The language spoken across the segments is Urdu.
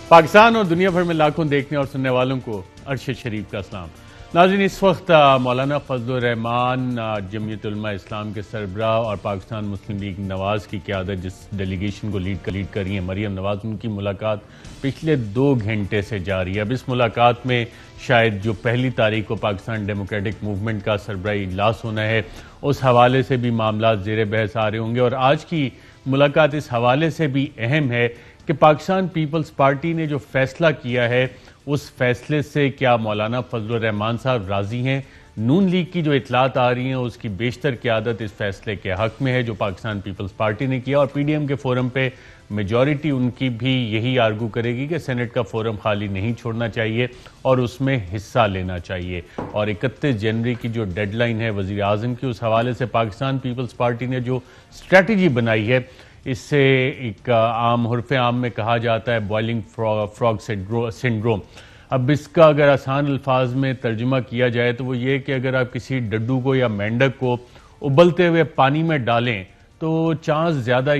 پاکستان اور دنیا بھر میں لاکھوں دیکھنے اور سننے والوں کو ارشد شریف کا سلام۔ ناظرین، اس وقت مولانا فضل الرحمان جمعیت علماء اسلام کے سربراہ اور پاکستان مسلم لیگ نواز کی قیادت جس ڈیلیگیشن کو لیڈ کر رہی ہیں مریم نواز، ان کی ملاقات پچھلے 2 گھنٹے سے جاری ہے۔ اب اس ملاقات میں شاید جو پہلی تاریخ کو پاکستان ڈیموکریٹک موومنٹ کا سربراہی اجلاس ہونا ہے، اس حوالے سے بھی معاملات زیر بحث آ رہے ہوں گے، اور آج کی ملاقات اس حوالے سے بھی اہم ہے کہ پاکستان پیپلز پارٹی نے جو فیصلہ کیا ہے اس فیصلے سے کیا مولانا فضل الرحمان صاحب راضی ہیں۔ نون لیگ کی جو اطلاعات آ رہی ہیں اس کی بیشتر قیادت اس فیصلے کے حق میں ہے جو پاکستان پیپلز پارٹی نے کیا، اور پی ڈی ایم کے فورم پہ میجورٹی ان کی بھی یہی آرگو کرے گی کہ سینٹ کا فورم خالی نہیں چھوڑنا چاہیے اور اس میں حصہ لینا چاہیے، اور 31 جنوری کی جو ڈیڈ لائن ہے وزیر اعظم کی، اس حوالے سے پاکستان پیپلز پارٹی نے جو اسٹریٹجی بنائی ہے، اس سے ایک عام حرف عام میں کہا جاتا ہے بوائلنگ فراگ سنڈروم۔ اب اس کا اگر آسان الفاظ میں ترجمہ کیا جائے تو وہ یہ کہ اگر آپ کسی ڈڈو کو یا مینڈک کو ابلتے ہوئے پانی میں ڈالیں تو چانس زیادہ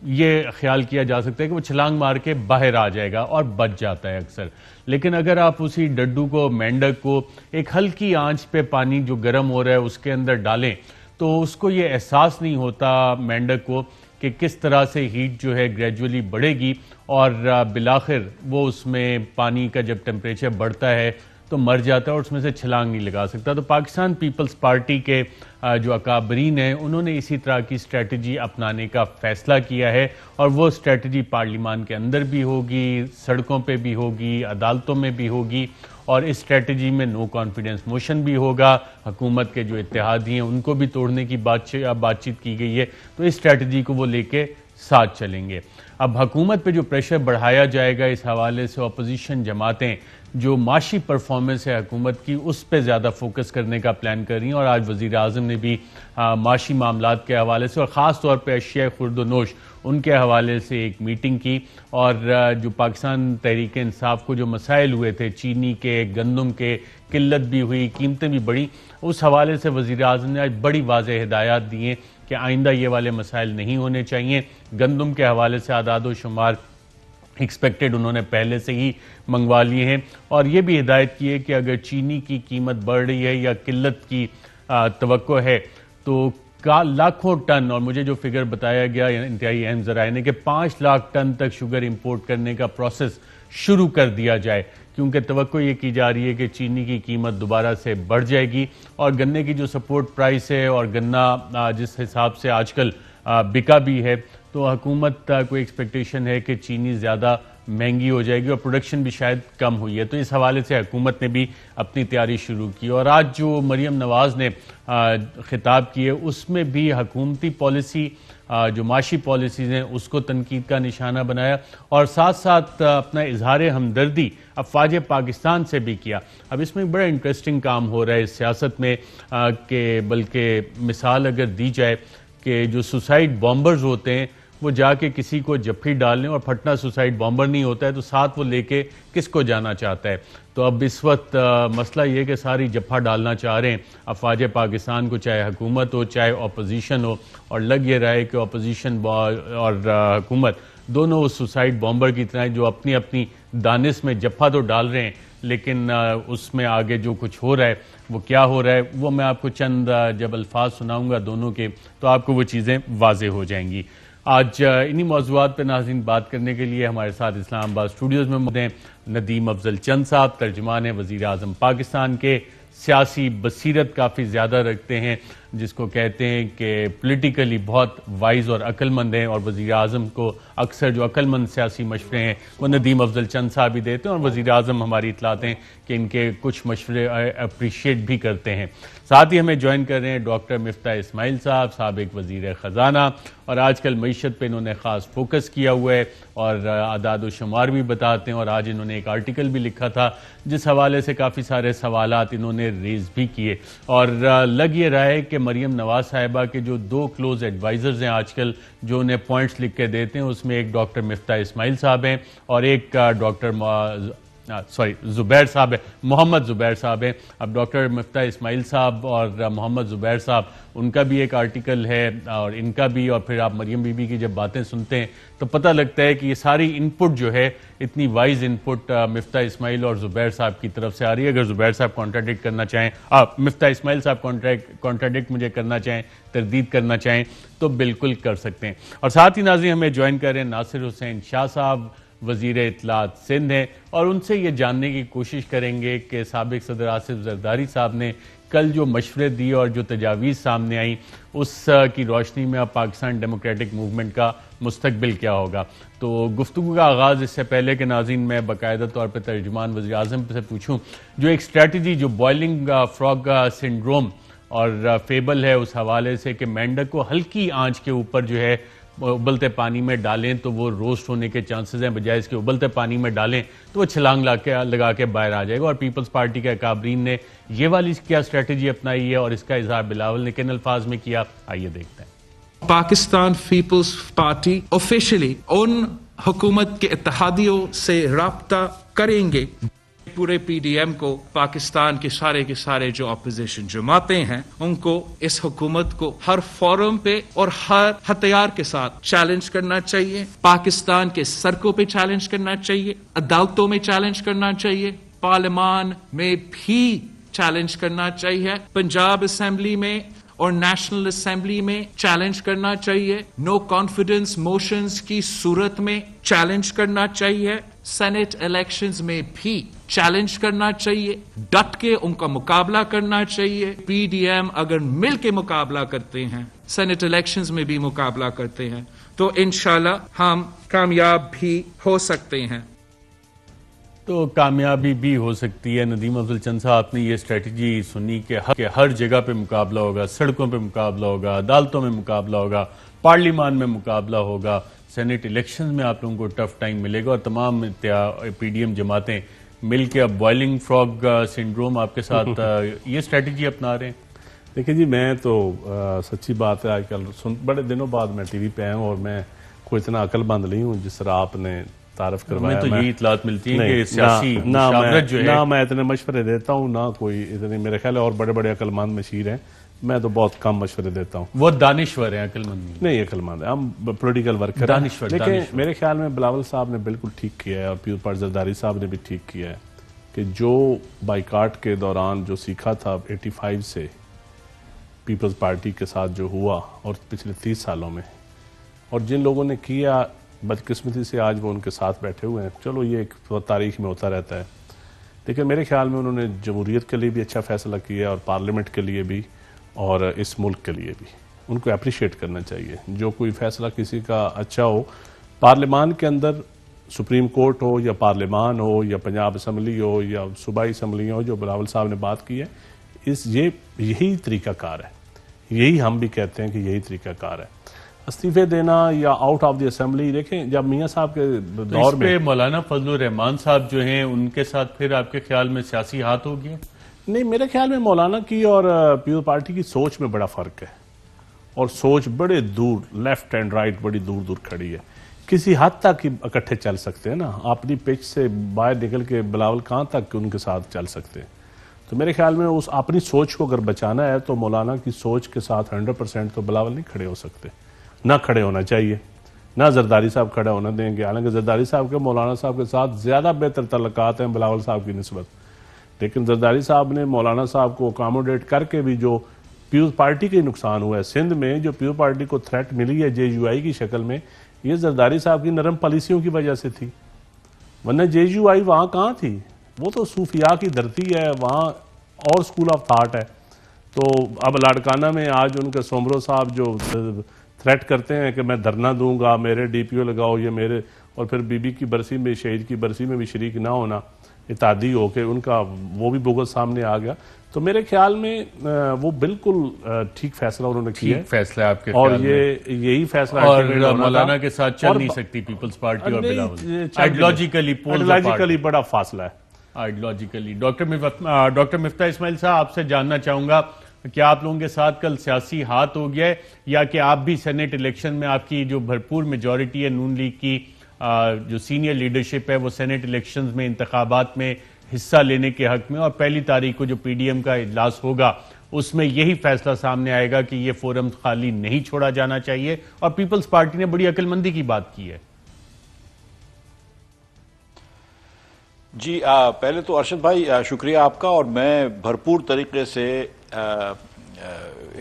یہ خیال کیا جا سکتا ہے کہ وہ چھلانگ مار کے باہر آ جائے گا اور بچ جاتا ہے اکثر، لیکن اگر آپ اسی ڈڈو کو مینڈک کو ایک ہلکی آنچ پہ پانی جو گرم ہو رہا ہے اس کے اندر ڈالیں تو اس کو یہ احساس نہیں ہوتا مینڈک کو کہ کس طرح سے ہیٹ جو ہے گریجولی بڑھے گی، اور بالآخر وہ اس میں پانی کا جب ٹیمپریچر بڑھتا ہے تو مر جاتا ہے اور اس میں سے چھلانگ نہیں لگا سکتا۔ تو پاکستان پیپلز پارٹی کے جو اکابرین ہیں انہوں نے اسی طرح کی اسٹریٹجی اپنانے کا فیصلہ کیا ہے، اور وہ اسٹریٹجی پارلیمان کے اندر بھی ہوگی، سڑکوں پہ بھی ہوگی، عدالتوں میں بھی ہوگی، اور اس اسٹریٹجی میں نو کانفیڈنس موشن بھی ہوگا۔ حکومت کے جو اتحادی ہیں ان کو بھی توڑنے کی بات چیت کی گئی ہے، تو اس اسٹریٹجی کو وہ لے کے ساتھ چلیں گے۔ اب حکومت پہ جو پریشر بڑھایا جائے گا اس حوالے سے اپوزیشن جماعتیں جو معاشی پرفارمنس ہے حکومت کی اس پہ زیادہ فوکس کرنے کا پلان کر رہی ہیں، اور آج وزیر اعظم نے بھی معاشی معاملات کے حوالے سے اور خاص طور پہ اشیاء خورد و نوش ان کے حوالے سے ایک میٹنگ کی، اور جو پاکستان تحریک انصاف کو جو مسائل ہوئے تھے، چینی کے، گندم کے قلت بھی ہوئی، قیمتیں بھی بڑھی، اس حوالے سے وزیر اعظم نے آج بڑی واضح ہدایات دی ہیں کہ آئندہ یہ والے مسائل نہیں ہونے چاہیے۔ گندم کے حوالے سے اعداد و شمار ایکسپیکٹڈ انہوں نے پہلے سے ہی منگوا لیے ہیں، اور یہ بھی ہدایت کی ہے کہ اگر چینی کی قیمت بڑھ رہی ہے یا قلت کی توقع ہے تو لاکھوں ٹن، اور مجھے جو فگر بتایا گیا انتہائی اہم ذرائع نے کہ 5 لاکھ ٹن تک شوگر امپورٹ کرنے کا پروسیس شروع کر دیا جائے، کیونکہ توقع یہ کی جا رہی ہے کہ چینی کی قیمت دوبارہ سے بڑھ جائے گی، اور گنے کی جو سپورٹ پرائس ہے اور گنا جس حساب سے آج کل بکا بھی ہے، تو حکومت کو ایکسپیکٹیشن ہے کہ چینی زیادہ مہنگی ہو جائے گی اور پروڈکشن بھی شاید کم ہوئی ہے، تو اس حوالے سے حکومت نے بھی اپنی تیاری شروع کی۔ اور آج جو مریم نواز نے خطاب کیے اس میں بھی حکومتی پالیسی جو معاشی پالیسیز ہیں اس کو تنقید کا نشانہ بنایا، اور ساتھ ساتھ اپنا اظہار ہمدردی افواج پاکستان سے بھی کیا۔ اب اس میں بڑا انٹرسٹنگ کام ہو رہا ہے اس سیاست میں کہ بلکہ مثال اگر دی جائے کہ جو سوسائڈ بامبرز ہوتے ہیں وہ جا کے کسی کو جپھی ڈالنے، اور پھٹنا سوسائڈ بامبر نہیں ہوتا ہے تو ساتھ وہ لے کے کس کو جانا چاہتا ہے۔ تو اب اس وقت مسئلہ یہ کہ ساری جپھا ڈالنا چاہ رہے ہیں افواج پاکستان کو، چاہے حکومت ہو چاہے اپوزیشن ہو، اور لگ یہ رہا ہے کہ اپوزیشن اور حکومت دونوں اس سوسائڈ بامبر کی طرح جو اپنی اپنی دانش میں جپھا تو ڈال رہے ہیں، لیکن اس میں آگے جو کچھ ہو رہا ہے وہ کیا ہو رہا ہے وہ میں آپ کو چند جب الفاظ سناؤں گا دونوں کے تو آپ کو وہ چیزیں واضح ہو جائیں گی۔ آج انہی موضوعات پہ ناظرین بات کرنے کے لیے ہمارے ساتھ اسلام آباد اسٹوڈیوز میں موجود ہیں ندیم افضل چند صاحب، ترجمان ہیں وزیر اعظم پاکستان کے، سیاسی بصیرت کافی زیادہ رکھتے ہیں، جس کو کہتے ہیں کہ پولیٹیکلی بہت وائز اور عقل مند ہیں، اور وزیر اعظم کو اکثر جو عقل مند سیاسی مشورے ہیں وہ ندیم افضل چند صاحب ہی دیتے ہیں، اور وزیر اعظم ہماری اطلاعات ہیں کہ ان کے کچھ مشورے اپریشیٹ بھی کرتے ہیں۔ ساتھ ہی ہمیں جوائن کر رہے ہیں ڈاکٹر مفتاح اسماعیل صاحب، سابق وزیر خزانہ، اور آج کل معیشت پہ انہوں نے خاص فوکس کیا ہوا ہے اور اعداد و شمار بھی بتاتے ہیں، اور آج انہوں نے ایک آرٹیکل بھی لکھا تھا جس حوالے سے کافی سارے سوالات انہوں نے ریز بھی کیے، اور لگ یہ رہا ہے کہ مریم نواز صاحبہ کے جو 2 کلوز ایڈوائزرز ہیں آج کل جو انہیں پوائنٹس لکھ کے دیتے ہیں، اس میں ایک ڈاکٹر مفتاح اسماعیل صاحب ہیں اور ایک ڈاکٹر زبیر صاحب ہے، محمد زبیر صاحب ہیں. اب ڈاکٹر مفتاح اسماعیل صاحب اور محمد زبیر صاحب، ان کا بھی ایک آرٹیکل ہے اور ان کا بھی، اور پھر آپ مریم بی بی کی جب باتیں سنتے ہیں تو پتہ لگتا ہے کہ یہ ساری ان پٹ جو ہے، اتنی وائز ان پٹ مفتاح اسماعیل اور زبیر صاحب کی طرف سے آ رہی ہے. اگر زبیر صاحب کانٹراڈکٹ کرنا چاہیں، مفتاح اسماعیل صاحب کانٹراڈکٹ مجھے کرنا چاہیں، تردید کرنا چاہیں تو بالکل کر سکتے ہیں. اور ساتھ ہی ناظرین ہمیں جوائن کر رہے ہیں ناصر حسین شاہ صاحب، وزیر اطلاعات سندھ ہیں، اور ان سے یہ جاننے کی کوشش کریں گے کہ سابق صدر آصف زرداری صاحب نے کل جو مشورے دیے اور جو تجاویز سامنے آئیں، اس کی روشنی میں اب پاکستان ڈیموکریٹک موومنٹ کا مستقبل کیا ہوگا. تو گفتگو کا آغاز اس سے پہلے کہ ناظرین میں باقاعدہ طور پہ ترجمان وزیر اعظم سے پوچھوں، جو ایک اسٹریٹجی جو بوائلنگ فراگ سنڈروم اور فیبل ہے اس حوالے سے کہ مینڈک کو ہلکی آنچ کے اوپر جو ہے ابلتے پانی میں ڈالیں تو وہ روسٹ ہونے کے چانسز ہیں، بجائے اس کے ابلتے پانی میں ڈالیں تو وہ چھلانگ لگا کے باہر آ جائے گا. اور پیپلز پارٹی کے اکابرین نے یہ والی کیا اسٹریٹجی اپنائی ہے اور اس کا اظہار بلاول نے کن الفاظ میں کیا، آئیے دیکھتے ہیں. پاکستان پیپلز پارٹی آفیشلی ان حکومت کے اتحادیوں سے رابطہ کریں گے. پورے پی ڈی ایم کو، پاکستان کے سارے جو اپوزیشن جماعتیں ہیں، ان کو اس حکومت کو ہر فورم پہ اور ہر ہتھیار کے ساتھ چیلنج کرنا چاہیے. پاکستان کے سڑکوں پہ چیلنج کرنا چاہیے، عدالتوں میں چیلنج کرنا چاہیے، پارلیمان میں بھی چیلنج کرنا چاہیے، پنجاب اسمبلی میں اور نیشنل اسمبلی میں چیلنج کرنا چاہیے، نو کانفیڈنس موشنز کی صورت میں چیلنج کرنا چاہیے، سینٹ الیکشنز میں بھی چیلنج کرنا چاہیے، ڈٹ کے ان کا مقابلہ کرنا چاہیے. پی ڈی ایم اگر مل کے مقابلہ کرتے ہیں، سینٹ الیکشنز میں بھی مقابلہ کرتے ہیں تو انشاءاللہ ہم کامیاب بھی ہو سکتے ہیں. تو کامیابی بھی ہو سکتی ہے. ندیم افضل چند صاحب، آپ نے یہ اسٹریٹجی سنی کہ ہر جگہ پہ مقابلہ ہوگا، سڑکوں پہ مقابلہ ہوگا، عدالتوں میں مقابلہ ہوگا، پارلیمان میں مقابلہ ہوگا، سینٹ الیکشنز میں آپ لوگوں کو ٹف ٹائم ملے گا، اور تمام پی ڈی ایم جماعتیں مل کے اب بوائلنگ فراگ سنڈروم آپ کے ساتھ یہ اسٹریٹجی اپنا رہے ہیں. دیکھیں جی، میں تو سچی بات ہے آج کل بڑے دنوں بعد میں ٹی وی پہ آیا ہوں، اور میں کوئی اتنا عقل مند نہیں ہوں جس طرح آپ نے تعارف کروایا. تو یہی اطلاعات ملتی ہیں کہ سیاسی مشاورت جو ہے، نہ میں اتنے مشورے دیتا ہوں، نہ کوئی اتنے، میرے خیال ہے اور بڑے بڑے عقل مند مشیر ہیں، میں تو بہت کم مشورے دیتا ہوں. وہ دانشور ہیں، عقل مند نہیں. عقل مند ہے، ہم پولیٹیکل ورکر ہیں. لیکن میرے خیال میں بلاول صاحب نے بالکل ٹھیک کیا ہے، اور پیپلز پارٹی زرداری صاحب نے بھی ٹھیک کیا ہے کہ جو بائیکاٹ کے دوران جو سیکھا تھا 85 سے پیپلز پارٹی کے ساتھ جو ہوا اور پچھلے 30 سالوں میں، اور جن لوگوں نے کیا، بدقسمتی سے آج وہ ان کے ساتھ بیٹھے ہوئے ہیں. چلو یہ ایک تاریخ میں ہوتا رہتا ہے، لیکن میرے خیال میں انہوں نے جمہوریت کے لیے بھی اچھا فیصلہ کیا، اور پارلیمنٹ کے لیے بھی، اور اس ملک کے لیے بھی. ان کو اپریشیٹ کرنا چاہیے. جو کوئی فیصلہ کسی کا اچھا ہو، پارلیمان کے اندر سپریم کورٹ ہو یا پارلیمان ہو یا پنجاب اسمبلی ہو یا صوبائی اسمبلی ہو، جو بلاول صاحب نے بات کی ہے، یہی طریقہ کار ہے. یہی ہم بھی کہتے ہیں کہ یہی طریقہ کار ہے. استعفے دینا یا آؤٹ آف دی اسمبلی، دیکھیں جب میاں صاحب کے دور میں مولانا فضل الرحمان صاحب جو ہیں، ان کے ساتھ پھر آپ کے خیال میں سیاسی ہاتھ ہو گیا؟ نہیں، میرے خیال میں مولانا کی اور پیپلز پارٹی کی سوچ میں بڑا فرق ہے، اور سوچ بڑے دور، لیفٹ اینڈ رائٹ بڑی دور دور کھڑی ہے. کسی حد تک اکٹھے چل سکتے ہیں نا، اپنی پچ سے باہر نکل کے بلاول کہاں تک ان کے ساتھ چل سکتے ہیں. تو میرے خیال میں اس اپنی سوچ کو اگر بچانا ہے تو مولانا کی سوچ کے ساتھ 100% تو بلاول نہیں کھڑے ہو سکتے، نہ کھڑے ہونا چاہیے، نہ زرداری صاحب کھڑا ہونا دیں گے. حالانکہ زرداری صاحب کے مولانا صاحب کے ساتھ زیادہ بہتر تعلقات ہیں بلاول صاحب کی نسبت، لیکن زرداری صاحب نے مولانا صاحب کو اکاموڈیٹ کر کے بھی جو پیپلز پارٹی کے نقصان ہوا ہے سندھ میں، جو پیپلز پارٹی کو تھریٹ ملی ہے JUI کی شکل میں، یہ زرداری صاحب کی نرم پالیسیوں کی وجہ سے تھی. ورنہ JUI وہاں کہاں تھی؟ وہ تو صوفیاء کی دھرتی ہے، وہاں اور اسکول آف تھاٹ ہے. تو اب لاڑکانہ میں آج ان کے سومرو صاحب جو تھریٹ کرتے ہیں کہ میں دھرنا دوں گا، میرے DPO لگاؤ، یہ میرے، اور پھر بی بی کی برسی میں، شہید کی برسی میں بھی شریک نہ ہونا، اتحادی ہو کے ان کا وہ بھی بغض سامنے آ گیا. تو میرے خیال میں وہ بالکل ٹھیک فیصلہ انہوں نے کیا ہے. فیصلہ آپ کے اور یہی فیصلہ اور مولانا کے ساتھ چل نہیں سکتی پیپلز پارٹی اور بلاول، آئیڈیالوجیکلی بڑا فاصلہ ہے. آئیڈیالوجیکلی. ڈاکٹر مفتاح اسماعیل صاحب، آپ سے جاننا چاہوں گا کیا آپ لوگوں کے ساتھ کل سیاسی ہاتھ ہو گیا ہے، یا کہ آپ بھی سینٹ الیکشن میں آپ کی جو بھرپور میجورٹی ہے نون لیگ کی، جو سینئر لیڈرشپ ہے وہ سینٹ الیکشنز میں انتخابات میں حصہ لینے کے حق میں، اور 1 تاریخ کو جو پی ڈی ایم کا اجلاس ہوگا اس میں یہی فیصلہ سامنے آئے گا کہ یہ فورم خالی نہیں چھوڑا جانا چاہیے، اور پیپلز پارٹی نے بڑی عقل مندی کی بات کی ہے۔ جی پہلے تو ارشد بھائی شکریہ آپ کا، اور میں بھرپور طریقے سے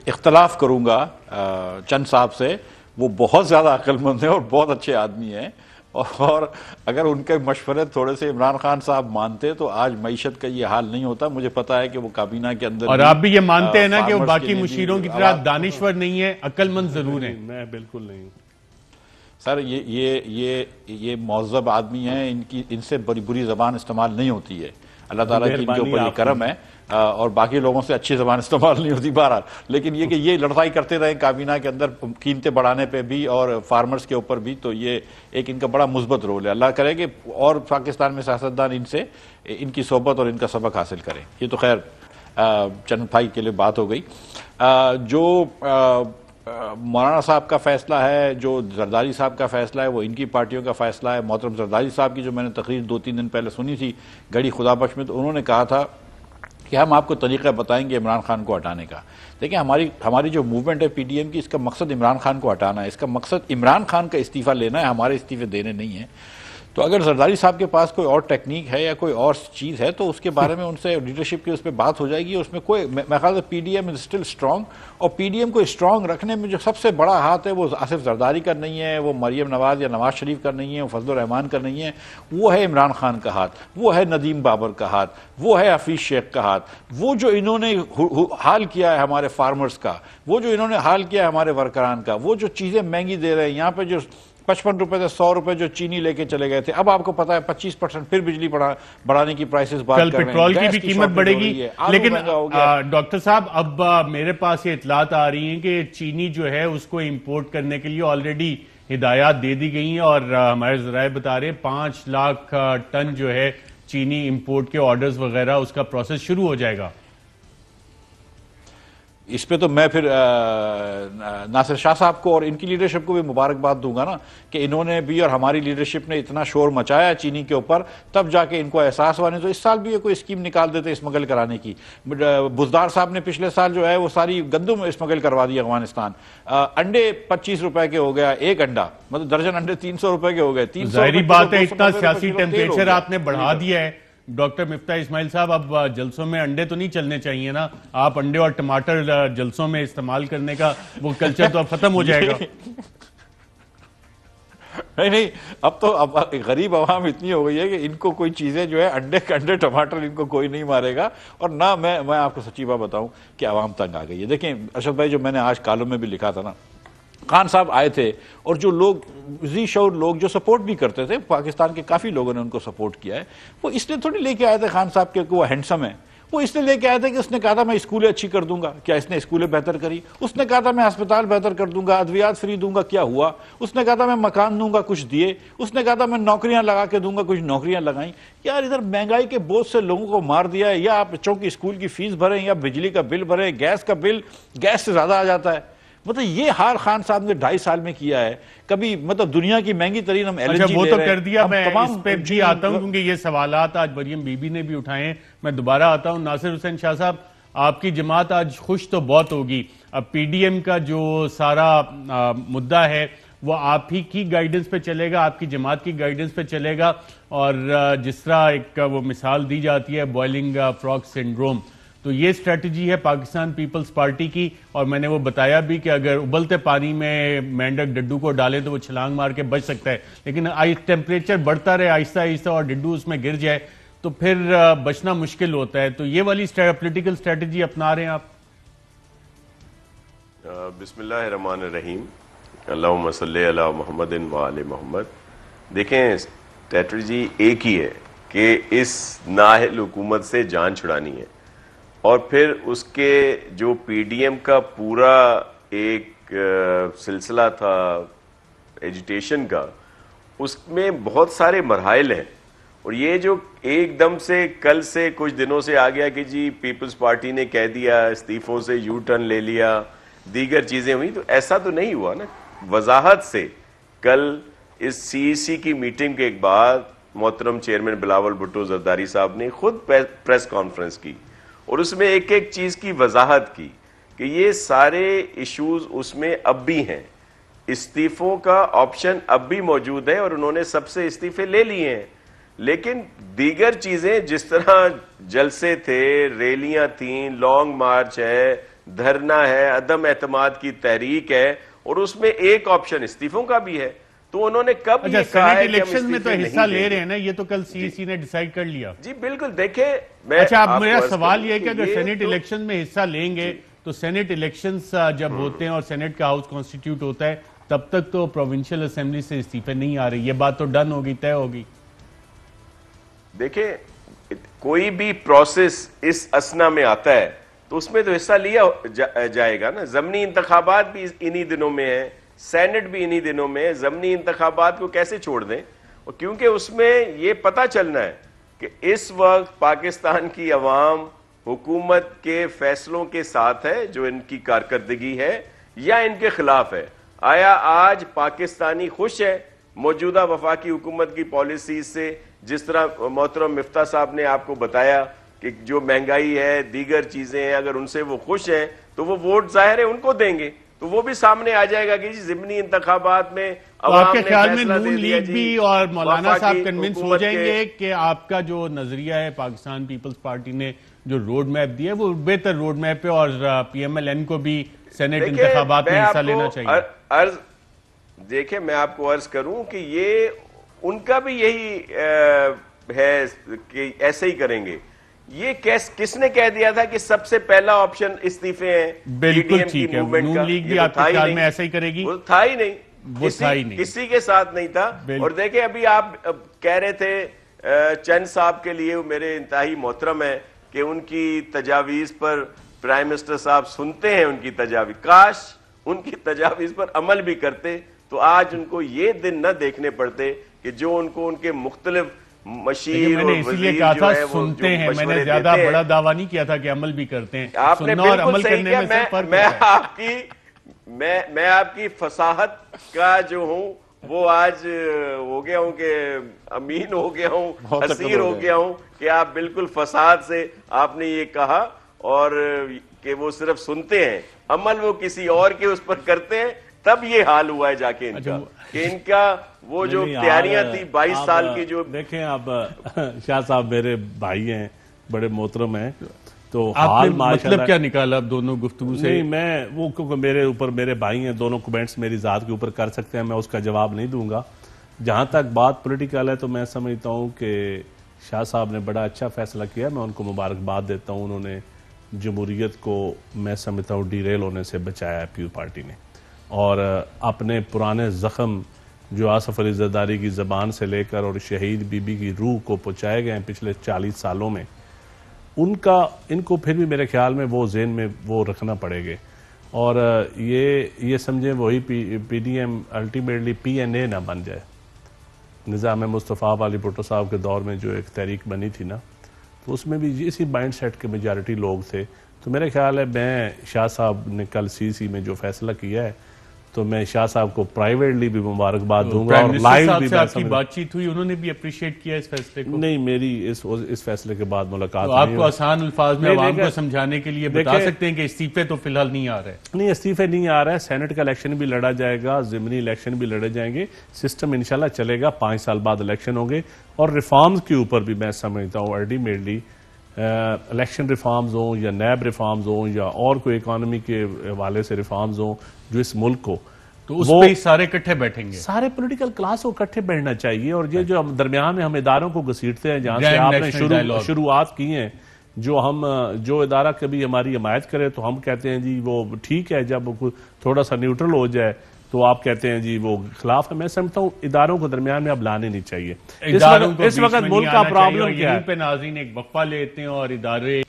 اختلاف کروں گا چند صاحب سے۔ وہ بہت زیادہ عقل مند ہیں اور بہت اچھے آدمی ہیں، اور اگر ان کے مشورے تھوڑے سے عمران خان صاحب مانتے تو آج معیشت کا یہ حال نہیں ہوتا۔ مجھے پتا ہے کہ وہ کابینہ کے اندر، اور آپ بھی یہ مانتے ہیں نا کہ وہ باقی مشیروں کی طرح دانشور نہیں ہے، عقل مند ضرور ہیں؟ میں بالکل نہیں ہوں سر، یہ مہذب آدمی ہیں، ان سے بڑی بری زبان استعمال نہیں ہوتی ہے۔ اللہ تعالیٰ کی ان کے اوپر یہ کرم ہے، اور باقی لوگوں سے اچھی زبان استعمال نہیں ہوتی بہرحال۔ لیکن یہ کہ یہ لڑائی کرتے رہے کابینہ کے اندر قیمتیں بڑھانے پہ بھی اور فارمرز کے اوپر بھی، تو یہ ایک ان کا بڑا مثبت رول ہے۔ اللہ کرے کہ اور پاکستان میں سیاستدان ان کی صحبت اور ان کا سبق حاصل کریں۔ یہ تو خیر چند بھائی کے لیے بات ہو گئی۔ جو مولانا صاحب کا فیصلہ ہے، جو زرداری صاحب کا فیصلہ ہے، وہ ان کی پارٹیوں کا فیصلہ ہے۔ محترم زرداری صاحب کی جو میں نے تقریر 2-3 دن پہلے سنی تھی گھڑی خدا بخش میں، تو انہوں نے کہا تھا کہ ہم آپ کو طریقہ بتائیں گے عمران خان کو ہٹانے کا۔ دیکھیں، ہماری جو موومنٹ ہے پی ڈی ایم کی، اس کا مقصد عمران خان کو ہٹانا ہے، اس کا مقصد عمران خان کا استعفیٰ لینا ہے، ہمارے استعفے دینے نہیں ہیں۔ تو اگر زرداری صاحب کے پاس کوئی اور ٹیکنیک ہے یا کوئی اور چیز ہے تو اس کے بارے میں ان سے لیڈرشپ کی اس پہ بات ہو جائے گی۔ اس میں کوئی، میں خیال ہے P D M is still strong, اور پی ڈی ایم کو اسٹرانگ رکھنے میں جو سب سے بڑا ہاتھ ہے وہ آصف زرداری کا نہیں ہے، وہ مریم نواز یا نواز شریف کا نہیں ہے، وہ فضل الرحمان کا نہیں ہے، وہ ہے عمران خان کا ہاتھ، وہ ہے ندیم بابر کا ہاتھ، وہ ہے حفیظ شیخ کا ہاتھ۔ وہ جو انہوں نے حال کیا ہے ہمارے فارمرز کا، وہ جو انہوں نے حال کیا ہے ہمارے ورکران کا، وہ جو چیزیں مہنگی دے رہے ہیں، یہاں پہ جو 55 روپے سے 100 روپے جو چینی لے کے چلے گئے تھے، اب آپ کو پتا ہے 25% پھر بجلی بڑھانے کی پرائسز بات کر رہے ہیں، کل پیٹرول کی بھی قیمت بڑھے گی۔ لیکن ڈاکٹر صاحب، اب میرے پاس یہ اطلاعات آ رہی ہیں کہ چینی جو ہے اس کو امپورٹ کرنے کے لیے آلریڈی ہدایات دے دی گئی ہیں، اور ہمارے ذرائع بتا رہے ہیں 5 لاکھ ٹن جو ہے چینی امپورٹ کے آرڈرز وغیرہ، اس کا پروسیس شروع ہو جائے گا۔ اس پہ تو میں پھر ناصر شاہ صاحب کو اور ان کی لیڈرشپ کو بھی مبارکباد دوں گا نا، کہ انہوں نے بھی اور ہماری لیڈرشپ نے اتنا شور مچایا چینی کے اوپر، تب جا کے ان کو احساس ہوا۔ نہیں تو اس سال بھی یہ کوئی اسکیم نکال دیتے اسمگل کرانے کی۔ بزدار صاحب نے پچھلے سال جو ہے وہ ساری گندم اسمگل کروا دی افغانستان۔ انڈے 25 روپے کے ہو گیا ایک انڈا، مطلب درجن انڈے 300 روپے کے ہو گئے۔ ظاہری بات ہے، اتنا سیاسی ٹیمپریچر آپ نے بڑھا دیا ہے ڈاکٹر مفتاح اسماعیل صاحب، اب جلسوں میں انڈے تو نہیں چلنے چاہیے نا؟ آپ انڈے اور ٹماٹر جلسوں میں استعمال کرنے کا وہ کلچر تو اب ختم ہو جائے گا۔ نہیں، اب تو غریب عوام اتنی ہو گئی ہے کہ ان کو کوئی چیزیں جو ہے انڈے ٹماٹر ان کو کوئی نہیں مارے گا۔ اور نہ میں آپ کو سچی بات بتاؤں کہ عوام تنگ آ گئی ہے۔ دیکھیں ارشد بھائی، جو میں نے آج کالم میں بھی لکھا تھا نا، خان صاحب آئے تھے، اور جو لوگ ذی شعور لوگ جو سپورٹ بھی کرتے تھے، پاکستان کے کافی لوگوں نے ان کو سپورٹ کیا ہے، وہ اس لیے تھوڑی لے کے آئے تھے خان صاحب کہ وہ ہینڈسم ہے، وہ اس لیے لے کے آئے تھے کہ اس نے کہا تھا میں اسکولیں اچھی کر دوں گا۔ کیا اس نے اسکولیں بہتر کری؟ اس نے کہا تھا میں ہسپتال بہتر کر دوں گا، ادویات فری دوں گا، کیا ہوا؟ اس نے کہا تھا میں مکان دوں گا، کچھ دیے۔ اس نے کہا تھا میں نوکریاں لگا کے دوں گا، کچھ نوکریاں لگائیں۔ یار ادھر مہنگائی کے بوجھ سے لوگوں کو مار دیا ہے، یا آپ بچوں کی اسکول کی فیس بھریں، یا بجلی کا بل بھریں، گیس کا بل گیس سے زیادہ آ جاتا ہے۔ مطلب یہ حال خان صاحب نے 2.5 سال میں کیا ہے۔ کبھی مطلب دنیا کی مہنگی ترین ہم ایل این جی وہ تو کر دیا۔ میں اس پہ بھی آتا ہوں کیونکہ یہ سوالات آج مریم بی بی نے بھی اٹھائے ہیں، میں دوبارہ آتا ہوں۔ ناصر حسین شاہ صاحب، آپ کی جماعت آج خوش تو بہت ہوگی، اب پی ڈی ایم کا جو سارا مدعا ہے وہ آپ ہی کی گائیڈنس پہ چلے گا، آپ کی جماعت کی گائیڈنس پہ چلے گا، اور جس طرح ایک وہ مثال دی جاتی ہے بوائلنگ فراگ سنڈروم، تو یہ اسٹریٹجی ہے پاکستان پیپلز پارٹی کی۔ اور میں نے وہ بتایا بھی کہ اگر ابلتے پانی میں مینڈک ڈڈو کو ڈالے تو وہ چھلانگ مار کے بچ سکتا ہے، لیکن ٹیمپریچر بڑھتا رہے آہستہ آہستہ اور ڈڈو اس میں گر جائے تو پھر بچنا مشکل ہوتا ہے۔ تو یہ والی پولیٹیکل اسٹریٹجی اپنا رہے ہیں آپ؟ بسم اللہ الرحمن الرحیم، اللہم صلی علی محمد و آل محمد۔ دیکھیں، اسٹریٹجی ایک ہی ہے کہ اس نااہل حکومت سے جان چھڑانی ہے، اور پھر اس کے جو پی ڈی ایم کا پورا ایک سلسلہ تھا ایجیٹیشن کا، اس میں بہت سارے مراحل ہیں، اور یہ جو ایک دم سے کل سے کچھ دنوں سے آ گیا کہ جی پیپلز پارٹی نے کہہ دیا، استعفوں سے یو ٹرن لے لیا، دیگر چیزیں ہوئی، تو ایسا تو نہیں ہوا نا۔ وضاحت سے کل اس سی سی کی میٹنگ کے بعد محترم چیئرمین بلاول بھٹو زرداری صاحب نے خود پریس کانفرنس کی اور اس میں ایک ایک چیز کی وضاحت کی کہ یہ سارے ایشوز اس میں اب بھی ہیں، استعفوں کا آپشن اب بھی موجود ہے اور انہوں نے سب سے استعفے لے لیے ہیں، لیکن دیگر چیزیں جس طرح جلسے تھے، ریلیاں تھیں، لانگ مارچ ہے، دھرنا ہے، عدم اعتماد کی تحریک ہے، اور اس میں ایک آپشن استعفوں کا بھی ہے، تو انہوں نے کب یہ کہا ہے کہ ہم الیکشن میں تو استعفے حصہ نہیں لے دیں رہے گے؟ ہیں نا، یہ تو کل سی سی نے ڈیسائیڈ کر لیا. جی بالکل، دیکھیں میں اچھا اب آپ میرا کو عرض سوال کروں یہ ہے کہ اگر سینٹ تو الیکشن میں حصہ لیں گے تو سینٹ الیکشنز جب ہوتے ہیں اور سینٹ کا ہاؤس کانسٹیٹیوٹ ہوتا ہے تب تک تو پروونشل اسمبلی سے استعفے نہیں آ رہی، یہ بات تو ڈن ہوگی، طے ہوگی. دیکھیں کوئی بھی پروسیس اس اسنا میں آتا ہے تو اس میں تو حصہ لیا جائے گا نا. ضمنی انتخابات بھی انہی دنوں میں ہیں، سینٹ بھی انہی دنوں میں ہے، ضمنی انتخابات کو کیسے چھوڑ دیں؟ اور کیونکہ اس میں یہ پتہ چلنا ہے کہ اس وقت پاکستان کی عوام حکومت کے فیصلوں کے ساتھ ہے جو ان کی کارکردگی ہے یا ان کے خلاف ہے. آیا آج پاکستانی خوش ہے موجودہ وفاقی حکومت کی پالیسیز سے؟ جس طرح محترم مفتاح صاحب نے آپ کو بتایا کہ جو مہنگائی ہے، دیگر چیزیں ہیں، اگر ان سے وہ خوش ہیں تو وہ ووٹ ظاہر ہے ان کو دیں گے، تو وہ بھی سامنے آ جائے گا کہ جی ضمنی انتخابات میں آپ کے خیال میں نون لیگ بھی اور مولانا صاحب کنونس ہو جائیں گے کہ آپ کا جو نظریہ ہے پاکستان پیپلز پارٹی نے جو روڈ میپ دیا ہے وہ بہتر روڈ میپ ہے اور پی ایم ایل این کو بھی سینٹ انتخابات میں حصہ لینا چاہیے؟ دیکھیں میں آپ کو عرض کروں کہ یہ ان کا بھی یہی ہے کہ ایسے ہی کریں گے. یہ کس نے کہہ دیا تھا کہ سب سے پہلا آپشن استعفے ہیں؟ بالکل ٹھیک ہے، نون لیگ بھی آپ کے خیال میں ایسا ہی کرے گی؟ وہ تھا ہی نہیں، کسی کے ساتھ نہیں تھا. اور دیکھیں ابھی آپ کہہ رہے تھے چند صاحب کے لیے میرے انتہائی محترم ہے کہ ان کی تجاویز پر پرائم منسٹر صاحب سنتے ہیں ان کی تجاویز، کاش ان کی تجاویز پر عمل بھی کرتے تو آج ان کو یہ دن نہ دیکھنے پڑتے کہ جو ان کو ان کے مختلف مشیر اور وزیر جو ہے وہ سنتے ہیں. میں نے زیادہ بڑا دعویٰ نہیں کیا تھا کہ عمل بھی کرتے ہیں. آپ نے بالکل صحیح کیا. میں آپ کی فصاحت کا جو ہوں وہ آج ہو گیا ہوں کہ امین ہو گیا ہوں، اسیر ہو گیا ہوں کہ آپ بالکل فصاحت سے آپ نے یہ کہا، اور کہ وہ صرف سنتے ہیں، عمل وہ کسی اور کے اس پر کرتے ہیں. تب یہ حال ہوا ہے جا کے ان کا کہ ان کا وہ جو تیاریاں تھی 22 سال کی جو. دیکھیں اب شاہ صاحب میرے بھائی ہیں، بڑے محترم ہیں، تو آپ نے مطلب کیا نکالا اب دونوں گفتگو سے؟ نہیں میں وہ کیونکہ میرے اوپر میرے بھائی ہیں، دونوں کومنٹس میری ذات کے اوپر کر سکتے ہیں، میں اس کا جواب نہیں دوں گا. جہاں تک بات پولیٹیکل ہے تو میں سمجھتا ہوں کہ شاہ صاحب نے بڑا اچھا فیصلہ کیا، میں ان کو مبارکباد دیتا ہوں. انہوں نے جمہوریت کو میں سمجھتا ہوں ڈیریل ہونے سے بچایا ہے پیپلز پارٹی نے، اور اپنے پرانے زخم جو آصف علی زرداری کی زبان سے لے کر اور شہید بی بی کی روح کو پہنچائے گئے ہیں پچھلے 40 سالوں میں، ان کو پھر بھی میرے خیال میں وہ ذہن میں وہ رکھنا پڑے گے. اور یہ سمجھیں وہی پی ڈی ایم الٹیمیٹلی پی این اے نہ بن جائے. نظام مصطفیٰ والی بھٹو صاحب کے دور میں جو ایک تحریک بنی تھی نا، تو اس میں بھی اسی مائنڈ سیٹ کے میجارٹی لوگ تھے. تو میرے خیال ہے میں شاہ صاحب نے کل سی سی میں جو فیصلہ کیا ہے تو میں شاہ صاحب کو پرائیویٹلی بھی مبارکباد دوں گا، اور لائیو بھی. آپ کی بات چیت ہوئی، انہوں نے بھی اپریشیٹ کیا اس فیصلے کو؟ نہیں، میری اس فیصلے کے بعد ملاقات آپ کو آسان الفاظ میں عوام کو سمجھانے کے لیے بتا سکتے ہیں کہ استعفے تو فی الحال نہیں آ رہے؟ نہیں، استعفے نہیں آ رہا ہے. سینٹ کا الیکشن بھی لڑا جائے گا، ضمنی الیکشن بھی لڑے جائیں گے، سسٹم انشاءاللہ چلے گا. 5 سال بعد الیکشن ہوں گے، اور ریفارمز کے اوپر بھی میں سمجھتا ہوں الٹیمیٹلی الیکشن ریفارمز ہوں یا نیب ریفارمز ہوں یا اور کوئی اکانومی کے حوالے سے ریفارمز ہوں جو اس ملک کو، تو اس پہ سارے کٹھے بیٹھیں گے، سارے پولیٹیکل کلاس کو کٹھے بیٹھنا چاہیے. اور یہ جو درمیان میں ہم اداروں کو گھسیٹتے ہیں، جہاں سے آپ نے شروعات کی ہیں، جو ادارہ کبھی ہماری حمایت کرے تو ہم کہتے ہیں جی وہ ٹھیک ہے، جب تھوڑا سا نیوٹرل ہو جائے تو آپ کہتے ہیں جی وہ خلاف ہے. میں سمجھتا ہوں اداروں کو درمیان میں اب لانے نہیں چاہیے. اس وقت ملک کا پرابلم کیا ہے؟ پہ ناظرین ایک وقفہ لیتے ہیں اور ادارے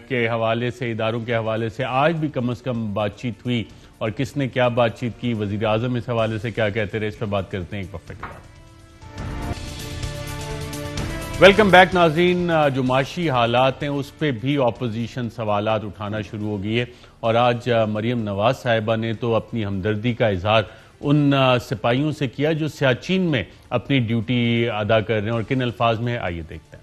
کے حوالے سے، اداروں کے حوالے سے آج بھی کم از کم بات چیت ہوئی، اور کس نے کیا بات چیت کی، وزیر اعظم اس حوالے سے کیا کہتے رہے، اس پہ بات کرتے ہیں ایک وقفے کے بعد. ویلکم بیک ناظرین. جو معاشی حالات ہیں اس پہ بھی اپوزیشن سوالات اٹھانا شروع ہو گئی ہے، اور آج مریم نواز صاحبہ نے تو اپنی ہمدردی کا اظہار ان سپاہیوں سے کیا جو سیاچین میں اپنی ڈیوٹی ادا کر رہے ہیں، اور کن الفاظ میں آئیے دیکھتے ہیں۔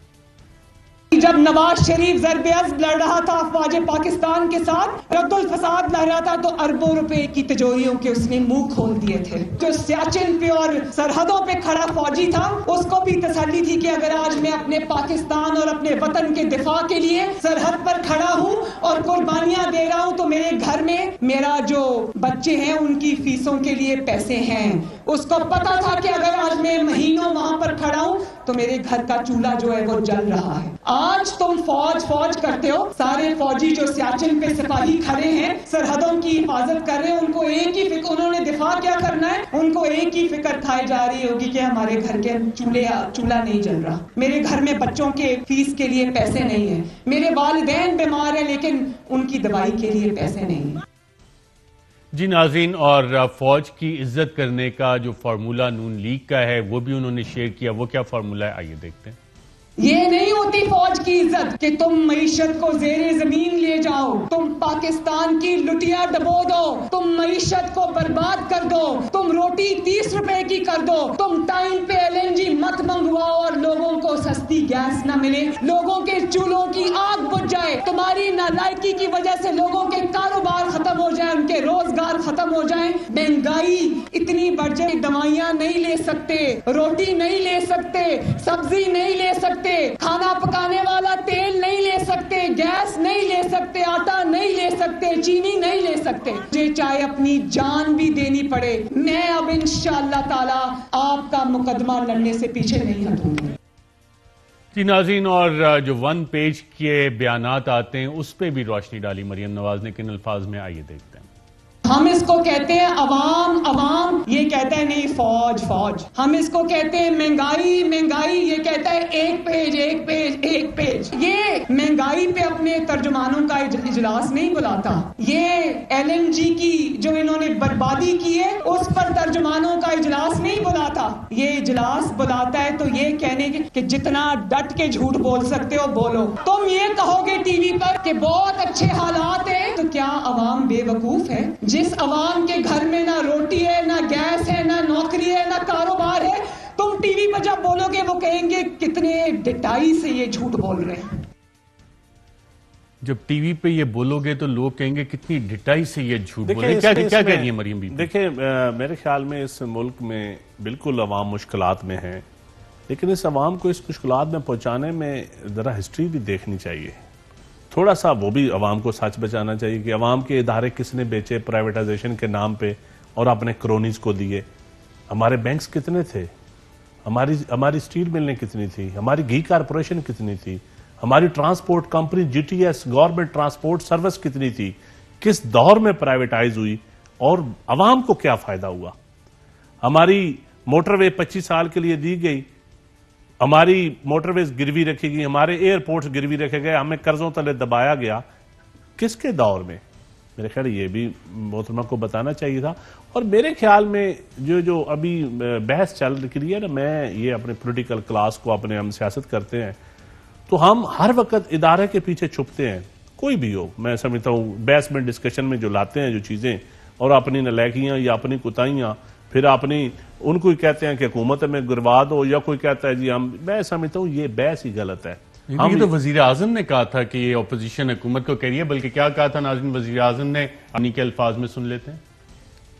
جب نواز شریف ضرب عضب لڑ رہا تھا افواج پاکستان کے ساتھ، رد الفساد لڑ رہا تھا، تو اربوں روپے کی تجوریوں کے اس نے منہ کھول دیے تھے۔ جو سیاچن پہ اور سرحدوں پہ کھڑا فوجی تھا، اس کو بھی تسلی تھی کہ اگر آج میں اپنے پاکستان اور اپنے وطن کے دفاع کے لیے سرحد پر کھڑا ہوں اور قربانیاں دے رہا ہوں، تو میرے گھر میں میرا جو بچے ہیں ان کی فیسوں کے لیے پیسے ہیں۔ اس کو پتا تھا کہ اگر آج میں مہینوں وہاں پر کھڑا ہوں تو میرے گھر کا چولہا جو ہے وہ جل رہا ہے۔ آج تم فوج کرتے ہو، سارے فوجی جو سیاچن پہ سپاہی کھڑے ہیں، سرحدوں کی حفاظت کر رہے ہیں، ان کو ایک ہی فکر، انہوں نے دفاع کیا کرنا ہے، ان کو ایک ہی فکر کھائی جا رہی ہوگی کہ ہمارے گھر کے چولہا نہیں جل رہا، میرے گھر میں بچوں کے فیس کے لیے پیسے نہیں ہیں، میرے والدین بیمار ہیں لیکن ان کی دوائی کے لیے پیسے نہیں ہیں۔ جی ناظرین، اور فوج کی عزت کرنے کا جو فارمولہ نون لیگ کا ہے وہ بھی انہوں نے شیئر کیا، وہ کیا فارمولہ ہے آئیے دیکھتے ہیں۔ یہ نہیں ہوتی فوج کی عزت کہ تم معیشت کو زیر زمین لے جاؤ، تم پاکستان کی لٹیا ڈبو دو، تم معیشت کو برباد کر دو، تم روٹی 30 روپے کی کر دو، تم ٹائم پہ LNG مت منگواؤ اور لوگوں کو سستی گیس نہ ملے، لوگوں کے چولہوں کی آگ بجھ جائے، تمہاری نالائکی کی وجہ سے لوگوں کے کاروبار ختم ہو جائیں، ان کے روزگار ختم ہو جائیں، مہنگائی اتنی بڑھ جائے، دوائیاں نہیں لے سکتے، روٹی نہیں لے سکتے، سبزی نہیں لے سکتے، کھانا پکانے والا تیل نہیں لے سکتے، گیس نہیں لے سکتے، آٹا نہیں لے سکتے، چینی نہیں لے سکتے، مجھے چاہے اپنی جان بھی دینی پڑے، میں اب انشاءاللہ تعالی آپ کا مقدمہ لڑنے سے پیچھے نہیں ہٹوں گی۔ جی ناظرین، اور جو 1 پیج کے بیانات آتے ہیں اس پہ بھی روشنی ڈالی مریم نواز نے، کن الفاظ میں آئیے دیکھتے ہیں۔ ہم اس کو کہتے ہیں عوام، یہ کہتا ہے نہیں فوج، ہم اس کو کہتے ہیں مہنگائی، یہ کہتا ہے ایک پیج، یہ مہنگائی پہ اپنے ترجمانوں کا اجلاس نہیں بلاتا، یہ LNG کی جو انہوں نے بربادی کی ہے اس پر ترجمانوں کا اجلاس نہیں بلاتا، یہ اجلاس بلاتا ہے تو یہ کہنے کہ جتنا ڈٹ کے جھوٹ بول سکتے ہو بولو۔ تم یہ کہو گے ٹی وی پر کہ بہت اچھے حالات ہیں، تو کیا عوام بے وقوف ہے؟ جس عوام کے گھر میں نہ روٹی ہے، نہ گیس ہے، نہ نوکری ہے، نہ کاروبار ہے، تم ٹی وی پر جب بولو گے وہ کہیں گے کتنے ڈٹائی سے یہ جھوٹ بول رہے ہیں۔ جب ٹی وی پہ یہ بولو گے تو لوگ کہیں گے کتنی ڈٹائی سے یہ جھوٹ بول رہے ہیں۔ کیا کہہ رہی ہیں مریم بی؟ دیکھیں، میرے خیال میں اس ملک میں بالکل عوام مشکلات میں ہیں، لیکن اس عوام کو اس مشکلات میں پہنچانے میں ذرا ہسٹری بھی دیکھنی چاہیے، تھوڑا سا وہ بھی عوام کو سچ بچانا چاہیے کہ عوام کے ادارے کس نے بیچے پرائیویٹائزیشن کے نام پہ اور اپنے کرونیز کو دیے، ہمارے بینکس کتنے تھے، ہماری اسٹیل ملیں کتنی تھی، ہماری گھی کارپوریشن کتنی تھی، ہماری transport company GTS government transport service کتنی تھی، کس دور میں پرائیویٹائز ہوئی اور عوام کو کیا فائدہ ہوا۔ ہماری موٹر وے 25 سال کے لیے دی گئی، ہماری موٹر ویز گروی رکھی گئی، ہمارے ایئرپورٹس گروی رکھے گئے، ہمیں قرضوں تلے دبایا گیا، کس کے دور میں؟ میرے خیال یہ بھی محترمہ کو بتانا چاہیے تھا۔ اور میرے خیال میں جو ابھی بحث چل رہی ہے نا، میں یہ اپنے پولیٹیکل کلاس کو، اپنے ہم سیاست کرتے ہیں تو ہم ہر وقت ادارے کے پیچھے چھپتے ہیں، کوئی بھی ہو، میں سمجھتا ہوں بحث میں ڈسکشن میں جو لاتے ہیں جو چیزیں، اور اپنی نالائکیاں یا اپنی کوتاہیاں، پھر اپنی ان کو کہتے ہیں کہ حکومت میں گروا دو، یا کوئی کہتا ہے جی میں سمجھتا ہوں یہ بحث ہی غلط ہے۔ یہ تو وزیر اعظم نے کہا تھا کہ یہ اپوزیشن حکومت کو کہہ رہی ہے، بلکہ کیا کہا تھا ناظرین وزیر اعظم نے، انہی کے الفاظ میں سن لیتے ہیں۔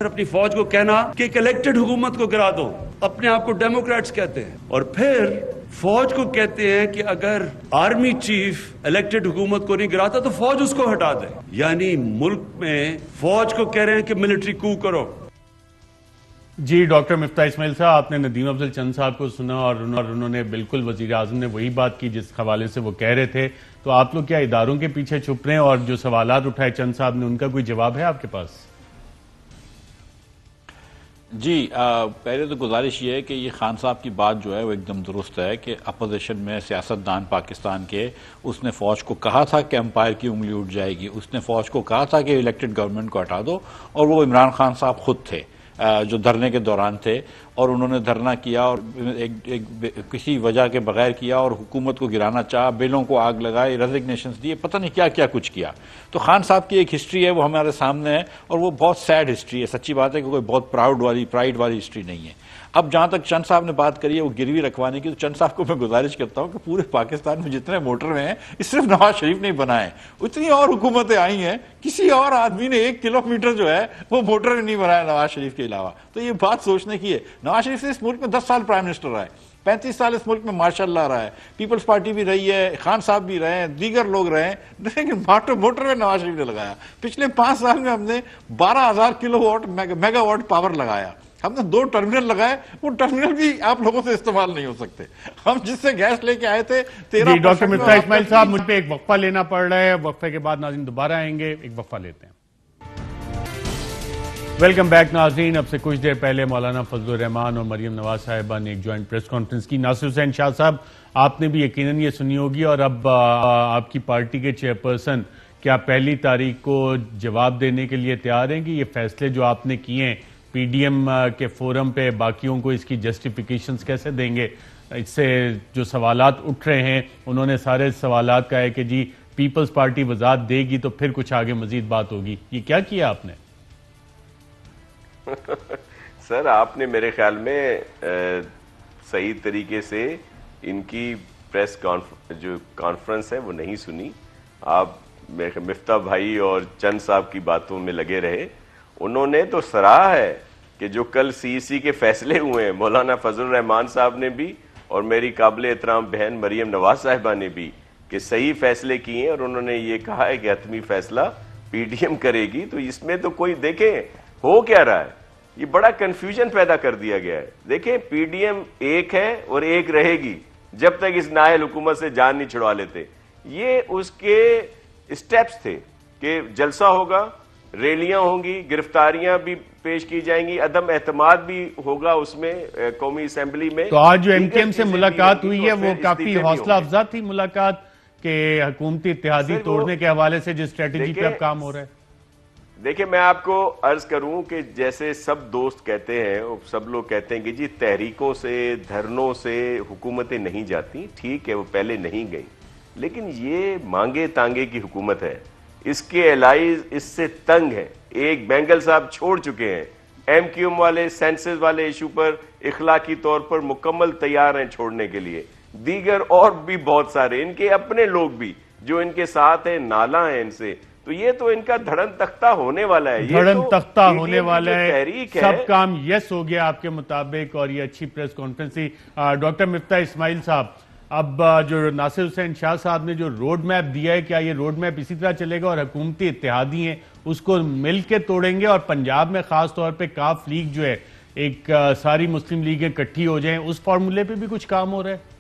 اپنی فوج کو کہنا کہ ایک الیکٹڈ حکومت کو گرا دو، اپنے آپ کو ڈیموکریٹس کہتے ہیں، اور پھر فوج کو کہتے ہیں کہ اگر آرمی چیف الیکٹڈ حکومت کو نہیں گراتا تو فوج اس کو ہٹا دے، یعنی ملک میں فوج کو کہہ رہے ہیں کہ ملٹری کو کرو۔ جی ڈاکٹر مفتاح اسماعیل صاحب، آپ نے ندیم افضل چند صاحب کو سنا اور انہوں نے بالکل وزیر اعظم نے وہی بات کی جس حوالے سے وہ کہہ رہے تھے، تو آپ لوگ کیا اداروں کے پیچھے چھپ رہے ہیں؟ اور جو سوالات اٹھائے چند صاحب نے، ان کا کوئی جواب ہے آپ کے پاس؟ جی پہلے تو گزارش یہ ہے کہ یہ خان صاحب کی بات جو ہے وہ ایک دم درست ہے کہ اپوزیشن میں سیاستدان پاکستان کے، اس نے فوج کو کہا تھا کہ امپائر کی انگلی اٹھ جائے گی، اس نے فوج کو کہا تھا کہ الیکٹڈ گورنمنٹ کو ہٹا دو، اور وہ عمران خان صاحب خود تھے جو دھرنے کے دوران تھے، اور انہوں نے دھرنا کیا اور کسی وجہ کے بغیر کیا اور حکومت کو گرانا چاہا، بلوں کو آگ لگائے، ریزگنیشنز دیے، پتہ نہیں کیا کیا کچھ کیا. تو خان صاحب کی ایک ہسٹری ہے وہ ہمارے سامنے ہے اور وہ بہت سیڈ ہسٹری ہے. سچی بات ہے کہ کوئی بہت پرائیڈ والی ہسٹری نہیں ہے. اب جہاں تک چند صاحب نے بات کری ہے وہ گروی رکھوانے کی، تو چند صاحب کو میں گزارش کرتا ہوں کہ پورے پاکستان میں جتنے موٹر وے ہیں اس صرف نواز شریف نے بنائے، اتنی اور حکومتیں آئی ہیں، کسی اور آدمی نے 1 کلومیٹر جو ہے وہ موٹر وے نہیں بنایا نواز شریف کے علاوہ. تو یہ بات سوچنے کی ہے. نواز شریف سے اس ملک میں 10 سال پرائم منسٹر رہا ہے، 35 سال اس ملک میں مارشل اللہ رہا ہے، پیپلز پارٹی بھی رہی ہے، خان صاحب بھی رہے ہیں، دیگر لوگ رہے ہیں، لیکن موٹر وے نواز شریف نے لگایا. پچھلے 5 سال میں ہم نے 12,000 کلو واٹ میگا واٹ پاور لگایا. ہم نے 2 ٹرمینل لگائے، وہ ٹرمینل بھی آپ لوگوں سے استعمال نہیں ہو سکتے. ہم جس سے گیس لے کے آئے تھے 13%. ڈاکٹر مفتاح اسماعیل صاحب، مجھ پہ ایک وقفہ لینا پڑ رہا ہے، وقفے کے بعد ناظرین دوبارہ آئیں گے. ایک وقفہ لیتے ہیں. ویلکم بیک ناظرین. اب سے کچھ دیر پہلے مولانا فضل الرحمان اور مریم نواز صاحبہ نے ایک جوائنٹ پریس کانفرنس کی. ناصر حسین شاہ صاحب، آپ نے بھی یقیناً یہ سنی ہوگی، اور اب آپ کی پارٹی کے چیئرپرسن کیا 1 تاریخ کو جواب دینے کے لیے تیار ہیں کہ یہ فیصلے جو آپ نے کیے ہیں پی ڈی ایم کے فورم پہ باقیوں کو اس کی جسٹیفیکیشنز کیسے دیں گے؟ اس سے جو سوالات اٹھ رہے ہیں انہوں نے سارے سوالات کا ہے کہ جی پیپلز پارٹی وضاحت دے گی تو پھر کچھ آگے مزید بات ہوگی. یہ کیا کیا آپ نے؟ سر، آپ نے میرے خیال میں صحیح طریقے سے ان کی پریس جو کانفرنس ہے وہ نہیں سنی. آپ مفتاح بھائی اور چند صاحب کی باتوں میں لگے رہے. انہوں نے تو سراہا ہے کہ جو کل سی سی کے فیصلے ہوئے ہیں، مولانا فضل الرحمان صاحب نے بھی اور میری قابل احترام بہن مریم نواز صاحبہ نے بھی، کہ صحیح فیصلے کیے ہیں، اور انہوں نے یہ کہا ہے کہ حتمی فیصلہ پی ڈی ایم کرے گی. تو اس میں تو کوئی دیکھیں ہو کیا رہا ہے، یہ بڑا کنفیوژن پیدا کر دیا گیا ہے. دیکھیں پی ڈی ایم ایک ہے اور ایک رہے گی جب تک اس نااہل حکومت سے جان نہیں چھڑوا لیتے. یہ اس کے اسٹیپس تھے کہ جلسہ ہوگا، ریلیاں ہوں گی، گرفتاریاں بھی پیش کی جائیں گی، عدم اعتماد بھی ہوگا اس میں قومی اسمبلی میں. تو آج جو ایم کیو ایم سے ملاقات ہوئی ہے وہ کافی حوصلہ افزا تھی ملاقات، کہ حکومتی اتحادی توڑنے کے حوالے سے جس اسٹریٹجی پہ اب کام ہو رہا ہے. دیکھیں میں آپ کو عرض کروں کہ جیسے سب دوست کہتے ہیں، سب لوگ کہتے ہیں کہ جی تحریکوں سے، دھرنوں سے حکومتیں نہیں جاتی. ٹھیک ہے، وہ پہلے نہیں گئی، لیکن یہ مانگے تانگے کی حکومت ہے. اس کے الائز اس سے تنگ ہیں. ایک بینگل صاحب چھوڑ چکے ہیں. ایم کیو ایم والے سینسز والے ایشو پر اخلاقی طور پر مکمل تیار ہیں چھوڑنے کے لیے. دیگر اور بھی بہت سارے ان کے اپنے لوگ بھی جو ان کے ساتھ ہیں، نالا ہیں ان سے. تو یہ تو ان کا دھڑن تختہ ہونے والا ہے، دھڑن تختہ ہونے والا ہے. سب کام یس ہو گیا آپ کے مطابق، اور یہ اچھی پریس کانفرنس تھی. ڈاکٹر مفتاح اسماعیل صاحب، اب جو ناصر حسین شاہ صاحب نے جو روڈ میپ دیا ہے، کیا یہ روڈ میپ اسی طرح چلے گا اور حکومتی اتحادی ہیں اس کو مل کے توڑیں گے، اور پنجاب میں خاص طور پہ کاف لیگ جو ہے، ایک ساری مسلم لیگیں اکٹھی ہو جائیں، اس فارمولے پہ بھی کچھ کام ہو رہا ہے؟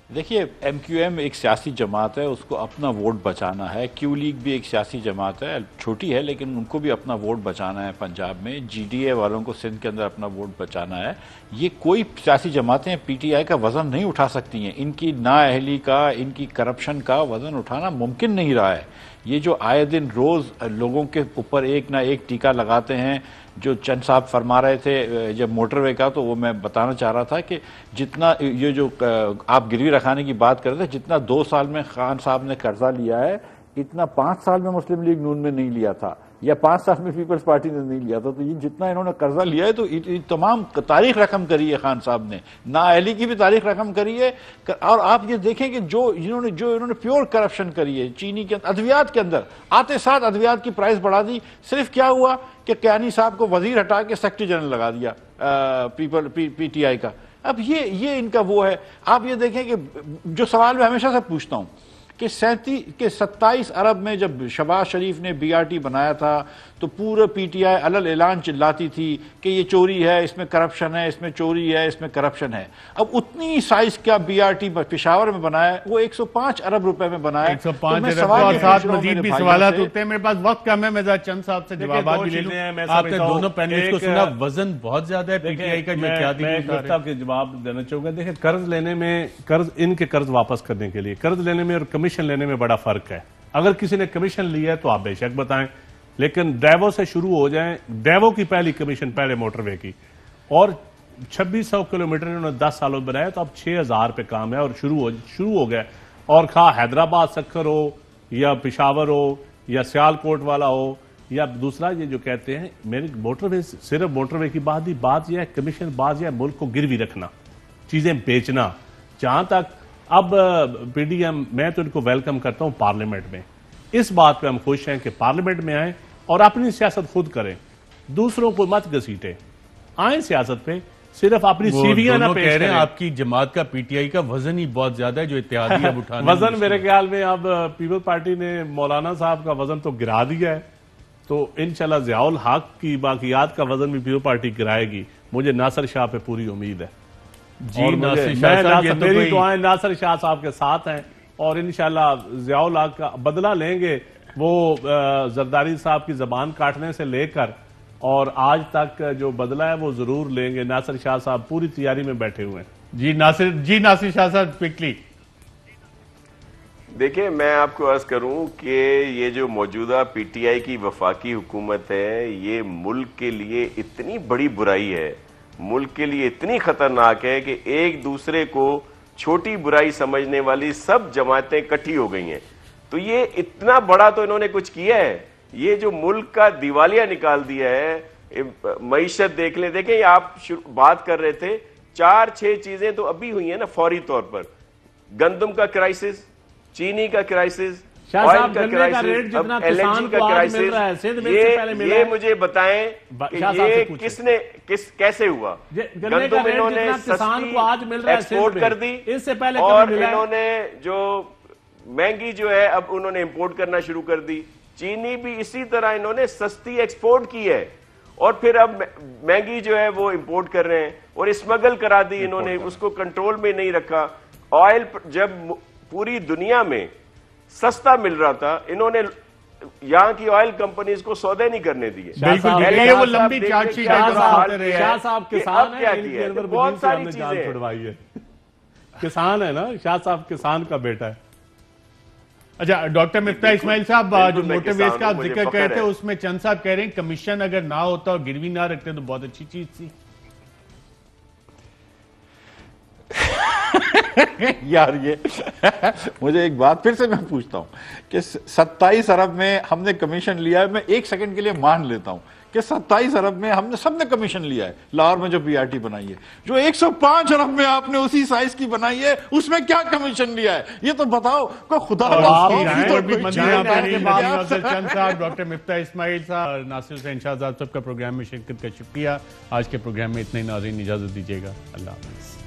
دیکھیے ایم کیو ایم ایک سیاسی جماعت ہے، اس کو اپنا ووٹ بچانا ہے. کیو لیگ بھی ایک سیاسی جماعت ہے، چھوٹی ہے لیکن ان کو بھی اپنا ووٹ بچانا ہے پنجاب میں. جی ڈی اے والوں کو سندھ کے اندر اپنا ووٹ بچانا ہے. یہ کوئی سیاسی جماعتیں پی ٹی آئی کا وزن نہیں اٹھا سکتی ہیں. ان کی نااہلی کا، ان کی کرپشن کا وزن اٹھانا ممکن نہیں رہا ہے. یہ جو آئے دن روز لوگوں کے اوپر ایک نہ ایک ٹیکہ لگاتے ہیں، جو چند صاحب فرما رہے تھے جب موٹر وے کا، تو وہ میں بتانا چاہ رہا تھا کہ جتنا یہ جو آپ گروی رکھانے کی بات کر رہے تھے، جتنا 2 سال میں خان صاحب نے قرضہ لیا ہے، اتنا 5 سال میں مسلم لیگ نون میں نہیں لیا تھا، یا 5 سال میں پیپلز پارٹی نے نہیں لیا تھا. تو یہ جتنا انہوں نے قرضہ لیا ہے تو تمام تاریخ رقم کری ہے خان صاحب نے، نااہلی کی بھی تاریخ رقم کری ہے. اور آپ یہ دیکھیں کہ جو انہوں نے پیور کرپشن کری ہے چینی کے ادویات کے اندر، آتے ساتھ ادویات کی پرائز بڑھا دی. صرف کیا ہوا کہ کیانی صاحب کو وزیر ہٹا کے سیکرٹری جنرل لگا دیا پی ٹی آئی کا. اب یہ ان کا وہ ہے. آپ یہ دیکھیں کہ جو سوال میں ہمیشہ سے پوچھتا ہوں کہ 27 ارب میں جب شہباز شریف نے بی آر ٹی بنایا تھا تو پورا پی ٹی آئی علل اعلان چلاتی تھی کہ یہ چوری ہے، اس میں کرپشن ہے، اس میں چوری ہے، اس میں کرپشن ہے. اب اتنی سائز کا بی آر ٹی پشاور میں بنایا، وہ 105 ارب روپے میں بنایا. 105 ارب اور ساتھ مزید بھی سوالات ہوتے ہیں. میرے پاس وقت کم ہے، میں ذرا چند صاحب سے جوابات بھی لے لوں. آپ نے دونوں پینلسٹ کو سنا، وزن بہت زیادہ ہے پی ٹی آئی کا جو اتحادی صاحب کے جواب دینا چاہوں گا. دیکھیں قرض لینے میں، ان کے قرض واپس کرنے کے لیے قرض لینے میں اور کمیشن لینے میں بڑا فرق ہے. اگر کسی نے کمیشن لیا ہے تو آپ بے شک بتائیں، لیکن ڈیوو سے شروع ہو جائیں, ڈیوو کی پہلی کمیشن پہلے موٹر وے کی, اور 2600 کلومیٹر انہوں نے 10 سالوں بنایا, تو اب 6000 پہ کام ہے اور شروع ہو گیا. اور خواہ حیدرآباد سکھر ہو یا پشاور ہو یا سیالکوٹ والا ہو یا دوسرا, یہ جو کہتے ہیں میرے موٹر وے, صرف موٹر وے کی بات یہ ہے کمیشن باز یہ ہے ملک کو گروی رکھنا, چیزیں بیچنا. جہاں تک اب پی ڈی ایم, میں تو ان کو ویلکم کرتا ہوں پارلیمنٹ میں, اس بات پہ ہم خوش ہیں کہ پارلیمنٹ میں آئیں اور اپنی سیاست خود کریں, دوسروں کو مت گھسیٹیں, آئیں سیاست پہ, صرف اپنی سیویاں نہ پیش کریں. آپ کی جماعت کا پی ٹی آئی کا وزن ہی بہت زیادہ ہے جو اتحادی اب اٹھانے وزن میرے خیال میں اب پیپل پارٹی نے مولانا صاحب کا وزن تو گرا دیا ہے, تو انشاءاللہ ضیاء الحق کی باقیات کا وزن بھی پیپل پارٹی گرائے گی. مجھے ناصر شاہ پہ پوری امید ہے. جی ناصر شاہ صاحب, میری دعائیں ناصر شاہ صاحب کے ساتھ ہیں, اور انشاءاللہ ضیاء الحق کا بدلہ لیں گے. وہ زرداری صاحب کی زبان کاٹنے سے لے کر اور آج تک جو بدلہ ہے وہ ضرور لیں گے. ناصر شاہ صاحب پوری تیاری میں بیٹھے ہوئے ہیں. جی ناصر شاہ صاحب کوئکلی. دیکھیں میں آپ کو عرض کروں کہ یہ جو موجودہ پی ٹی آئی کی وفاقی حکومت ہے یہ ملک کے لیے اتنی بڑی برائی ہے, ملک کے لیے اتنی خطرناک ہے کہ ایک دوسرے کو چھوٹی برائی سمجھنے والی سب جماعتیں اکٹھی ہو گئی ہیں. تو یہ اتنا بڑا تو انہوں نے کچھ کیا ہے, یہ جو ملک کا دیوالیہ نکال دیا ہے. معیشت دیکھ لیں, دیکھیں آپ بات کر رہے تھے 4-6 چیزیں تو ابھی ہوئی ہیں نا فوری طور پر. گندم کا کرائسس, چینی کا کرائسس, آئل کا کرائسس, اب ایل این جی کا کرائسس. یہ مجھے بتائیں کہ یہ کس نے کیسے ہوا؟ گندم انہوں نے سستی ایکسپورٹ کر دی, اور انہوں نے جو مہنگی جو ہے اب انہوں نے امپورٹ کرنا شروع کر دی. چینی بھی اسی طرح انہوں نے سستی ایکسپورٹ کی ہے اور پھر اب مہنگی جو ہے وہ امپورٹ کر رہے ہیں, اور اسمگل کرا دی انہوں نے, اس کو کنٹرول میں نہیں رکھا. آئل جب پوری دنیا میں سستا مل رہا تھا انہوں نے یہاں کی آئل کمپنیز کو سودے نہیں کرنے دیے. وہ لمبی چارٹ شیٹ شاہ صاحب کسان ہے, بہت ساری چیزیں چھڑوائی ہے. کسان ہے نا, شاہ صاحب کسان کا بیٹا ہے. اچھا ڈاکٹر مفتاح اسماعیل صاحب, جو موٹر ویز کا آپ ذکر کہتے ہیں اس میں چند صاحب کہہ رہے ہیں کمیشن اگر نہ ہوتا اور گروی نہ رکھتے تو بہت اچھی چیز تھی. یار یہ مجھے ایک بات پھر سے میں پوچھتا ہوں کہ 27 ارب میں ہم نے کمیشن لیا ہے. میں ایک سیکنڈ کے لیے مان لیتا ہوں کہ 27 ارب میں ہم نے سب نے کمیشن لیا ہے. لاہور میں جو پی آر ٹی بنائی ہے, جو 105 ارب میں آپ نے اسی سائز کی بنائی ہے, اس میں کیا کمیشن لیا ہے یہ تو بتاؤ. خدا چند صاحب, ڈاکٹر مفتاح اسماعیل صاحب, ناصر حسین شاہ صاحب کا پروگرام میں شرکت کا شکریہ. آج کے پروگرام میں اتنے, ناظرین اجازت دیجیے گا. اللہ حافظ.